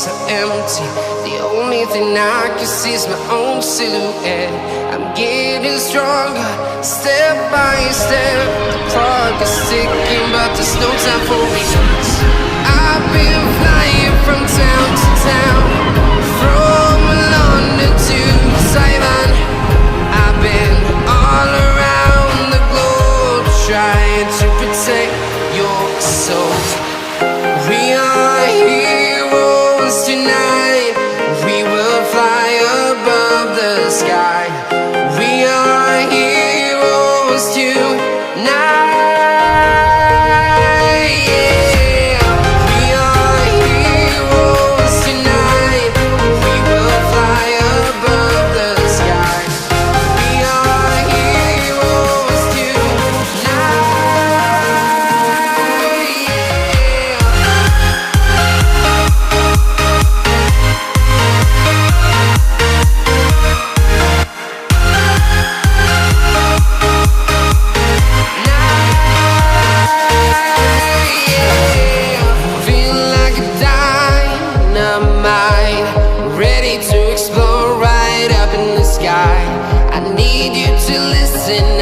so empty. The only thing I can see is my own silhouette. I'm getting stronger, step by step. The clock is ticking, but there's no time for me. I've been flying from town to town, from London to Taiwan. I've been all around the globe, trying to protect your soul. We are heroes tonight. We will fly above the sky. We are heroes tonight. Yeah. We are heroes tonight. We will fly above the sky. We are heroes tonight. Ready to explore right up in the sky. I need you to listen